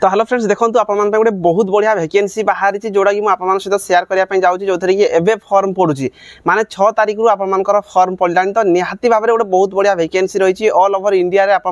तो hello friends देखो आप गोटे बहुत बढ़िया वैकेंसी बाहरी जोटा कि मुझे सहित सेयार करने जाऊँगी जो थी कि फर्म पड़ुची माने 6 तारिख रु आपर फर्म पड़ानी तो निहाती भाव में गोटे बहुत बढ़िया वैकेंसी रही ऑल ओवर इंडिया रे आपर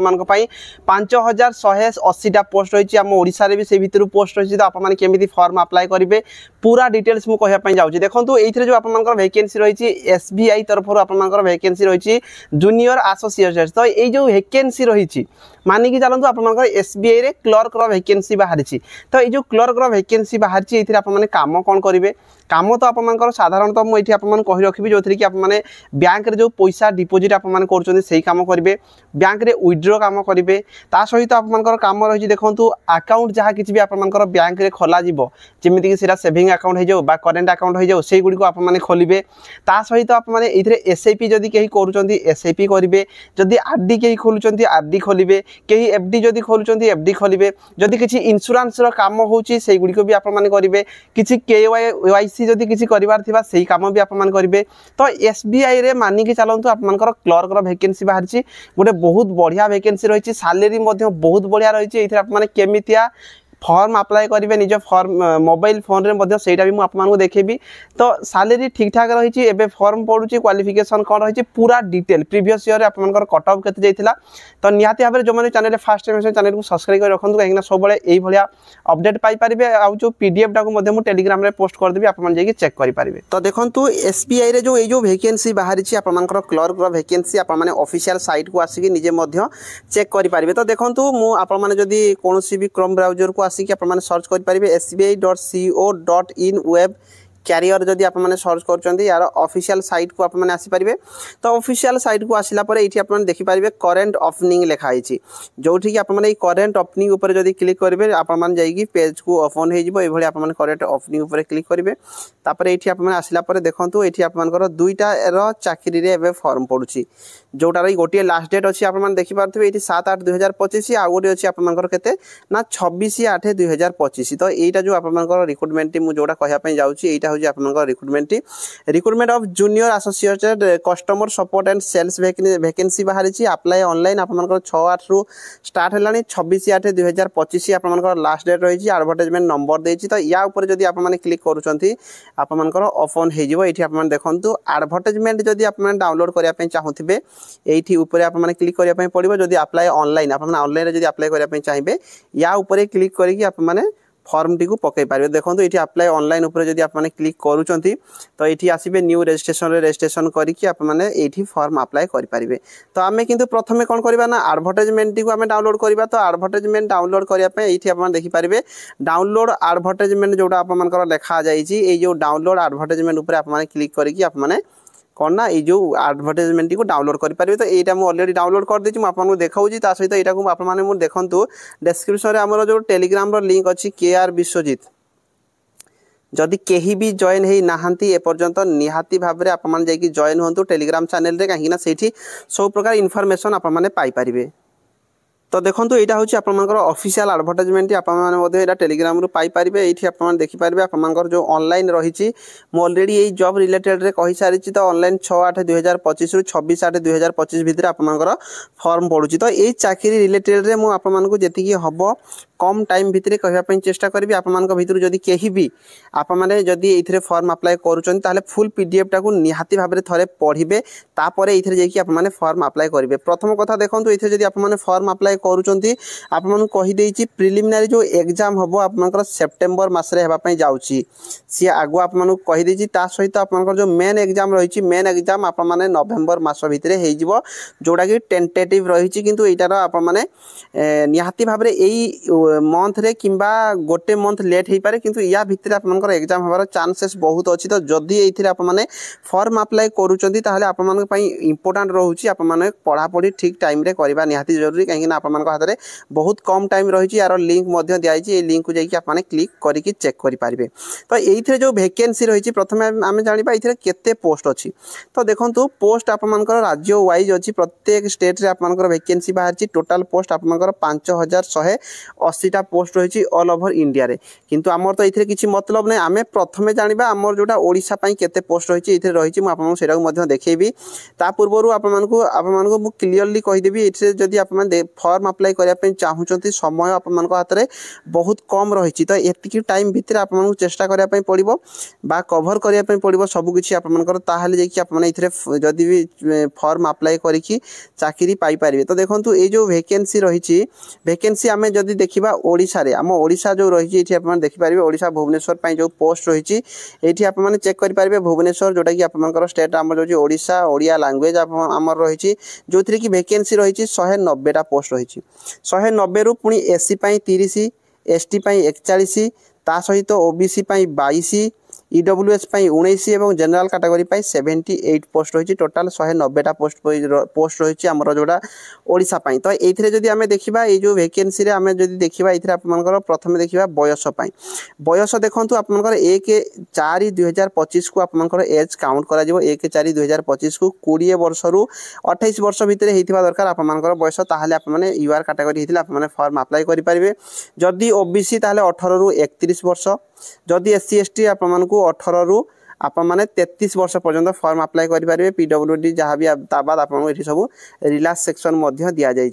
5180टा पोस्ट रही आम ओडिशा रे भी से भितर पोस्ट रही तो आपने केमी फर्म अप्लाई करेंगे पूरा डिटेल्स मुझे कहवाई जाऊँगी देखो ये जो आपर वैकेंसी रही एसबीआई तरफ आपर वैकेंसी रही जूनियर एसोसिएट तो ये जो वैकेंसी रही मानिकी चलते आपर एसबीआई रे क्लर्क वैकेंसी बाहरी तो ये जो क्लर्क वैकेंसी बाहरी ये आपने कम कौन करेंगे काम तो आपर साधारणतः मुझे आपको कही रखी जो थी कि आपने बैंक रे जो पैसा डिपोजिट आपने कर कम करेंगे बैंक रे विड्रो कम करेंगे ता सहित आपर कम रही देखो अकाउंट जहाँ किसी भी आपर बैंक रे खोल जमीक सेविंग अकाउंट हो जाऊ करेन्ट अकाउंट हो जाऊ से गुड़ी को आपने खोलेंगे ता सहित आपने ये एसआईपी जदि कहीं कर एसआईपी करेंगे जदि आरडी कहीं खोलुंट आरडी खोलेंगे कहीं एफडी जदि खोलुंट एफडी खोलेंगे जदि किसी इंश्योरेंस काम होगी से गुड़ी को भी आपने करेंगे किसी केवाईसी जदि किसी करार से कम भी आपने करेंगे तो एसबीआई रे मानिकी चलतु आपर क्लर्क वैकेंसी बाहरी गोटे बहुत बढ़िया वैकेंसी रही सालेरी बहुत बढ़िया रही आपने केमितिया फॉर्म अप्लाई करेंगे निज फॉर्म मोबाइल फोन रे सेटा भी मुझे देखेबी तो सालेरी ठीक ठाक रही एबे फॉर्म पड़ुची क्वालिफिकेशन कौन रही पूरा डिटेल प्रीवियस ईयर आपर कट ऑफ केते जाइथिला तो निहाती भाव जो मैंने चैनल फास्ट टाइम चैनल को सब्सक्राइब कर रखु कहीं सब ये अपडेट पाइपर आउ जो पीडीएफ टाक टेलीग्राम रे पोस्ट करदेवी आप चेक करेंगे तो देखो एसबीआई रे जो ये वैकेंसी बाहरी आपर क्लर्क वैकेंसी आपने ऑफिशियल साइट को आसिक निजे चेक करेंगे तो देखो मुझे कौन भी क्रोम ब्राउजर को आसिक आपने सर्च करेंगे sbi.co.in वेब कैरियर जदि आपने सर्च कर यार ऑफिशियल साइट को आपने आसीपारे तो ऑफिशियल साइट को आसला ये आपने देखिपारे करेन्ट ओपनिंग लिखाई जो कि आपने करेन्ट ओपनिंग उपर जदि क्लिक करेंगे आपने जाइए पेज को ओपन हो आपने करेन्ट ओपनिंग उपर क्लिक करेंगे तापर ये आपने आसला देखो ये आपर दुईटार चाकरी रे फॉर्म पड़ुची जोटार गोटे लास्ट डेट अच्छी आपने देखिपे ये 7/8/2025 आउ गोटे अच्छी आपर के 26/8/2025 तो यहाँ जो आपर रिक्रुटमेंट मुझे जोटा कहवाई जाऊँगी यहाँ हूँ recruitment of junior associated customer support and sales vacancy बाहरी अप्लाई ऑनलाइन आपर 6/8 रु स्टार्ट है 26/8/2025 आपर लास्ट डेट रही एडवर्टाइजमेंट नंबर देती तो या ऊपर जदि आपने क्लिक कर ओपन हो देखो एडवर्टाइजमेंट जदि आप डाउनलोड करने चाहूथे ये ऊपर आपने क्लिक करने पड़ो जदि अप्लाई ऑनलाइन आपने ऑनलाइन जदि अप्लाई करने चाहिए या ऊपर क्लिक करके आपने फॉर्म टी को पकई पारे देखो ये अप्लाई ऑनलाइन ऊपर जदि आपने क्लिक करुँच तो ये आसबे न्यू रजिस्ट्रेशन करके आपने ये फॉर्म अप्लाई करेंगे तो आम किंतु प्रथम कौन करवा ना एडवर्टाइजमेंट को आम डाउनलोड करवा तो एडवर्टाइजमेंट डाउनलोड करने ये आप देखिपारे डाउनलोड एडवर्टाइजमेंट जोटा आप लिखा जाइए जो डाउनलोड एडवर्टाइजमेंट ऊपर आपने क्लिक करके आपने कौन ना ये जो एडवर्टाइजमेंट को डाउनलोड करेंगे तो यहाँ मुझे ऑलरेडी डाउनलोड कर देती आपको देखा सहित यहाँ आपने देखूँ डिस्क्रिप्शन में आमर जो टेलीग्राम लिंक अच्छी केआर विश्वजीत जदि कहीं भी जॉइन हो नहांती एपर्यंत निहाती भाव में आपने जॉइन हूँ टेलीग्राम चैनल रे कहीं से सब प्रकार इनफॉरमेशन आपने पाइपर तो देखो यहाँ हूँ आपर ऑफिशियल एडवर्टाइजमेंट आपने टेलीग्राम रु पाइपर ये आप देखिपारे आपर जो ऑनलाइन रही ऑलरेडी यही जॉब रिलेटेड कही सारी तो ऑनलाइन 6/8/2025 रु 26/8/2025 भितर आपर फॉर्म पड़ुची तो यही चाकरी रिलेटेड रे मुझे जी हम कम टाइम भितर कहवाई चेष्टा करी आपण भितर जदि कहीं भी आपने जदि ये फॉर्म अप्लाई करुँच फुल पीडीएफ टाक निहाती भाव में थे पढ़े तापर ये आपने फॉर्म अप्लाई करेंगे प्रथम कथा देखो ये जदि आपने फॉर्म अप्लाई करुँच आपको कहीदे प्रिलिमिनारी जो एग्जाम हम आप सेप्टेम्बर मसरे होगापी जाऊँगी सी आगु आपको कहीदे सहित आप जो मेन एग्जाम रही मेन एग्जाम आपने नवेम्बर मस भितर हो जोटा कि टेंटेटिव रही किंतु यार आपने निहाती भाव में यही मंथ रे किंबा गोटे मंथ लेट हो पारे किंतु या भितर आपनकर एग्जाम होबार चांसेस बहुत अच्छी तो जदि ये आपने फॉर्म अप्लाई करूँ आप इंपोर्टाट रोचे आपने पढ़ापढ़ी ठीक टाइम रे करवा निहाती जरूरी कहीं आप हाथ में बहुत कम टाइम रही यार लिंक दिखाई लिंक को जाकि आपने क्लिक करके चेक करेंगे तो ये जो वैकेंसी रही प्रथम आम जाना ये केते पोस्ट अच्छी तो देखो पोस्ट आपर राज्य वाइज अच्छी प्रत्येक स्टेट रे आपर वैकेंसी बाहरी टोटाल पोस्ट आपर 5180 80टा पोस्ट रही ऑल ओवर इंडिया रे किंतु आमर तो ये किसी मतलब नहीं आम प्रथम जाना आमर जोटा ओडिशा पई केते पोस्ट रही रही मुझे सेटा देखी ता पूर्व आपको क्लीयरली कहीदेवी ये जदि आप फॉर्म अप्लाई करने चाहूँगी समय आप हाथ में बहुत कम रही तो ये टाइम भितर आपको चेष्टा करने पड़ो बा कभर करने पड़ो सबकि आपने जदि भी फॉर्म अप्लाई करी चाकरी पाइपर तो देखो ये जो वैकेंसी रही वैकेंसी आम जदि देखा ओडिशा रे आम ओडिशा जो रही देखिपारे ओडिशा भुवनेश्वर जो पोस्ट रही ये आपने चेक करेंगे भुवनेश्वर जोटा कि आप स्टेट आम जो ओडिशा ओडिया लैंग्वेज आमर रही जो थी कि वैकेंसी रही 190टा पोस्ट रही 190 रु पुणी एससी 30 एसटी 41 ता सहित ओबीसी 22 ईडब्ल्यूएस 19 और जनरल कैटेगरी 78 पोस्ट रही टोटाल 190टा पोस्ट रही आमर जोड़ा ओडिशा तो ये जदि आम देखा ये जो वैकेंसी आम जब देखा ये प्रथम देखा बयस बयस देखूँ आपंकर 1/4/2025 को आपंकर एज काउंट कर 1/4/2025 को 20 वर्ष रु 28 वर्ष भितर होता दरकार आपर बयस ताहले आपने यूआर कैटेगरी होता आपने फॉर्म अप्लाई करेंगे जदि ओबीसी 18 रु 31 वर्ष जदि एससी एसटी आपको 18 रु आप मैंने 33 वर्ष पर्यंत फॉर्म अप्लाई करेंगे पीडब्ल्यूडी जहाँ भी बाद आपको ये सब रिलैक्स सेक्शन दि जाइए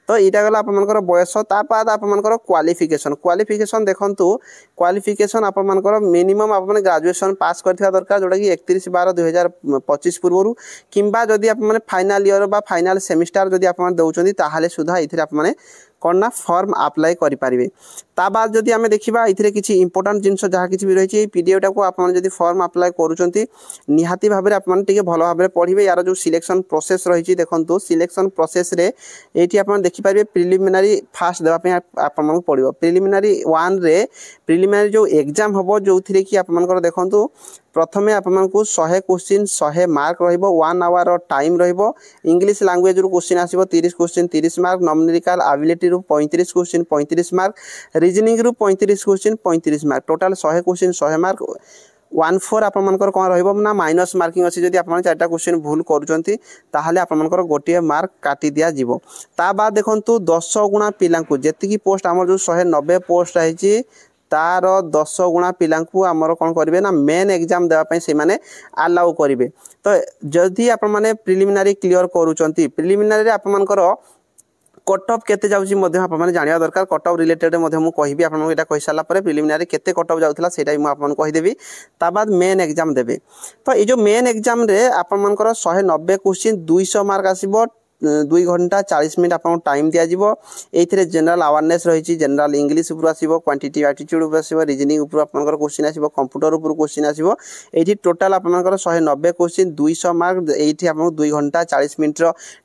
तो यहाँ गला आपर बयस ताद आपर क्वालिफिकेशन देखूँ क्वालिफिकेशन आपर मिनिमम आप ग्रेजुएशन पास करथिबा दरकार जोटा कि 31/12/2025 पूर्व किंबा जदि आप फाइनाल ईयर बा फाइनाल सेमिस्टर जदि आप दौरान ताहले सुधा ये आपने कौन ना फॉर्म अप्लाई करेंगे ता बाद जदि आम देखा ये किसी इंपोर्टाट जिनस जहाँ किसी भी रही पीडीएफ को आप फॉर्म अप्लाई करुँच निहाती भाव में आपटे भल भाव पढ़े यार जो सिलेक्शन प्रोसेस रही देखो सिलेक्शन प्रोसेस रे ये आप देखिपारे प्रिलिमिनारी फास्ट देवाई आपको पड़ो प्रिलिमिनारी 1 रे प्रिलिमिनारी जो एग्जाम हम जो थी कि आप देखो प्रथमे आपको 100 क्वेश्चन 100 मार्क रो 1 आवर टाइम रो इंग्लिश लैंग्वेज रू क्वेश्चन आसो 30 क्वेश्चन 30 मार्क न्यूमेरिकल एबिलिटी रू 35 क्वेश्चन 35 मार्क रीजनिंग रू 35 question 35 mark total 100 question 100 mark 1/4 आपर कौन रहा माइनस मार्किंग अच्छी जब आप 4टा क्वेश्चन भूल करें आपर गोटे मार्क काटी दि जाव ता बाद देखो 10 गुणा पिला जी पोस्ट आम जो 190 पोस्ट रही तार 10 गुणा पिला आमर कौन करेंगे ना मेन एग्जाम देवाई से मैंने आलाउ करेंगे तो जदि आप प्रिलिमिनारी क्लियर करुँच प्रिलिमिनारी आपर कट ऑफ केते जाउची मध्य आप माने जानिया दरकार कट ऑफ रिलेटेड मध्य मु कहिबी आपन एटा कहि साला परे प्रिलिमिनारी केते कट ऑफ जाउथला सेटा मु आपन कहि देबी ता बाद मेन एग्जाम देबे तो ये जो मेन एग्जाम रे आपन मनकर 190 क्वेश्चन 200 मार्क आसीबो 2 घंटा 40 मिनट आपको टाइम दि जाव ये जनरल अवेयरनेस रही जनरल इंग्लिश उपर आसो क्वांटिटी एटीट्यूड उपर आसो रीजनिंग उपर आपंकर क्वेश्चन आसो कंप्यूटर उपर क्वेश्चन आसो ये टोटाल आपंकर 190 क्वेश्चन 200 मार्क ये आपको 2 घंटा 40 मिनट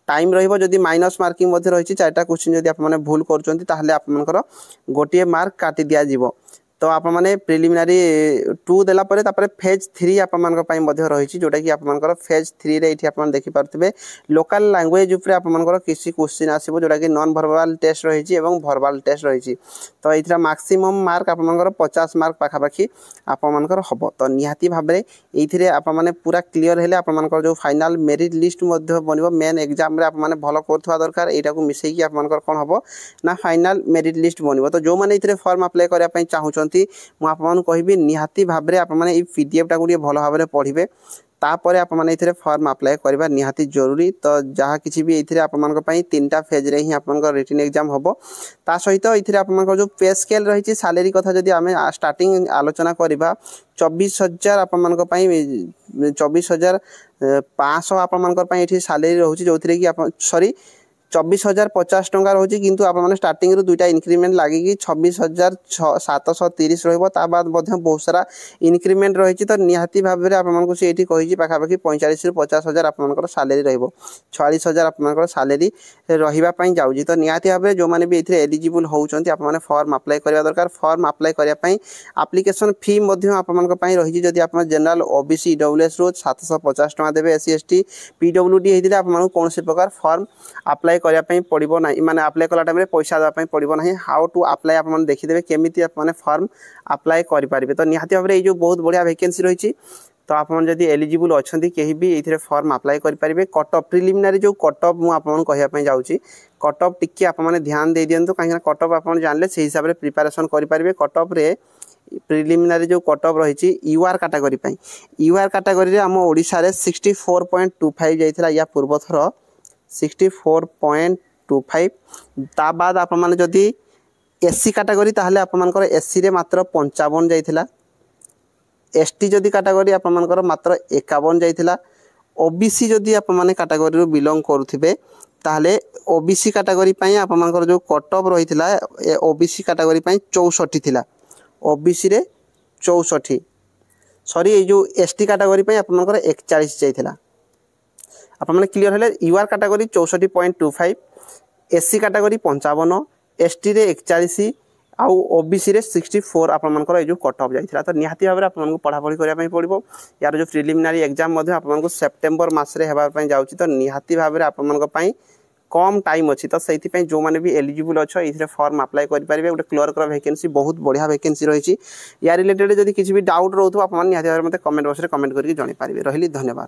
टाइम रही माइनस मार्किंग रही 4टा क्वेश्चन जब आप भूल कर गोटे मार्क काटी दि जाव तो आप मैंने प्रिलिमिनारी 2 देला परे तापरे फेज 3 आप रही जोटा कि आप फेज 3 रे ये आप देखिपे लोकल लैंग्वेज उपर आप किसी क्वेश्चन आसो जोटा कि नॉन भर्बाल टेस्ट रही भर्बाल टेस्ट रही तो ये मैक्सिमम मार्क आप 50 मार्क पाखापाखि आपर हम तो निहाती भाव में ये आप पूरा क्लीयर है आप जो फाइनाल मेरिट लिस्ट बन मेन एग्जाम आप भल कर दरकार यहाँ को मिसेकी आप कौन हम ना फाइनाल मेरिट लिस्ट बन तो जो मैंने ये फॉर्म अप्लाई करने चाहूँ मुझे कहबी निहाती भाव में आप पीडीएफ टाक भल भाव में पढ़े तापर आप फॉर्म अप्लाई करवा निहाती जरूरी तो जहाँ किसी भी ये आप 3टा फेज रे ही आप रिटन एग्जाम हम ता सहित ये आप जो पे स्केल रही सैलरी कथा जब आम स्टार्टिंग आलोचना करवा 24,000 आप 24,500 आप सैलरी रोचे जो थी कि सॉरी 24,050 टंका रोचे किंतु आप स्टार्टिंग रू 2टा इनक्रीमेंट लगे 26,730 रहा बहुत सारा इनक्रीमेंट रही तो निहाती भाव में आपको से कही पाखापाखि 45,000 ରୁ 50,000 आप सैलरी रही 46,000 आप सैलरी रही जाऊँगी तो निहाती भाव में जो मैंने भी ये एलिजिबल होती आपने फॉर्म अप्लाई करवा दरकार फॉर्म अप्लाई करने एप्लिकेशन फी रही जदि आप जनरल ओबीसी ईडब्ल्यूएस रू 750 टंका देवे एससी एसटी पीडब्ल्यूडी होते आपको कौन प्रकार फॉर्म अप्लाई करने पड़ो ना माने अप्लाई कला टाइम पैसा देवाई पड़ो ना हाउ टू अप्लाई आप देखीदे केमी आप फॉर्म अप्लाई करेंगे तो निहाती भाव में ये जो बहुत बढ़िया वैकेंसी रही तो आप जदि एलिजिबल अच्छा कहीं भी ये फॉर्म अप्लाई करेंगे कट ऑफ प्रिलिमिनारी जो कट ऑफ मुझे कहवाई जाऊँगी कट ऑफ टिके आप ध्यान दे दिंतु कहीं कट ऑफ आप जानले से हिसाब से प्रिपेरेसन करेंगे कट ऑफ रे प्रिलिमिनारी जो कट ऑफ रही यूआर कैटेगरी यूआर कैटेगरी आम ओडिशा रे 64.25 जाइथिला या पूर्व थर 64.25 ता बाद आप माने जदि एससी कैटेगरी ताहले आप मानकर एससी रे मात्र 55 जाइथिला एसटी जदि कैटेगरी आप मानकर मात्र 51 जाइथिला ओबीसी जदि आप माने कैटेगरी रो बिलोंग करुथिबे ताहले ओबीसी कैटेगरी पई आप मानकर जो कट ऑफ रहिथिला ओबीसी कैटेगरी पई 64 थिला ओबीसी रे 64 सॉरी ये जो एसटी कैटेगरी पई आप मानकर 41 जाइथिला आप माने क्लियर हेले UR category 64.25 SC category 55 ST रे 41 आउ ओबीसी रे 64 आप मानकर ये जो कट ऑफ जाइथिला तो निहाती भाबरे आप मानको पढ़ापढ़ी करिया पई पड़िबो यार जो प्रिलिमिनारी एग्जाम मध्ये आप मानको सेप्टेम्बर मास रे हेबार पई जाउची तो निहाती भाबरे आप मानको पई कम टाइम अच्छी तो से जो मैंने भी एलिजिबल अच्छे ये फॉर्म अप्लाई करेंगे गोटे क्लर्कर वैकेंसी बहुत बढ़िया वैकेंसी रही या रिलेटेड जब किसी भी डाउट रोथ आप निहाती भाव मत कमेंट बॉक्स में कमेंट करके जन पारे रही धन्यवाद।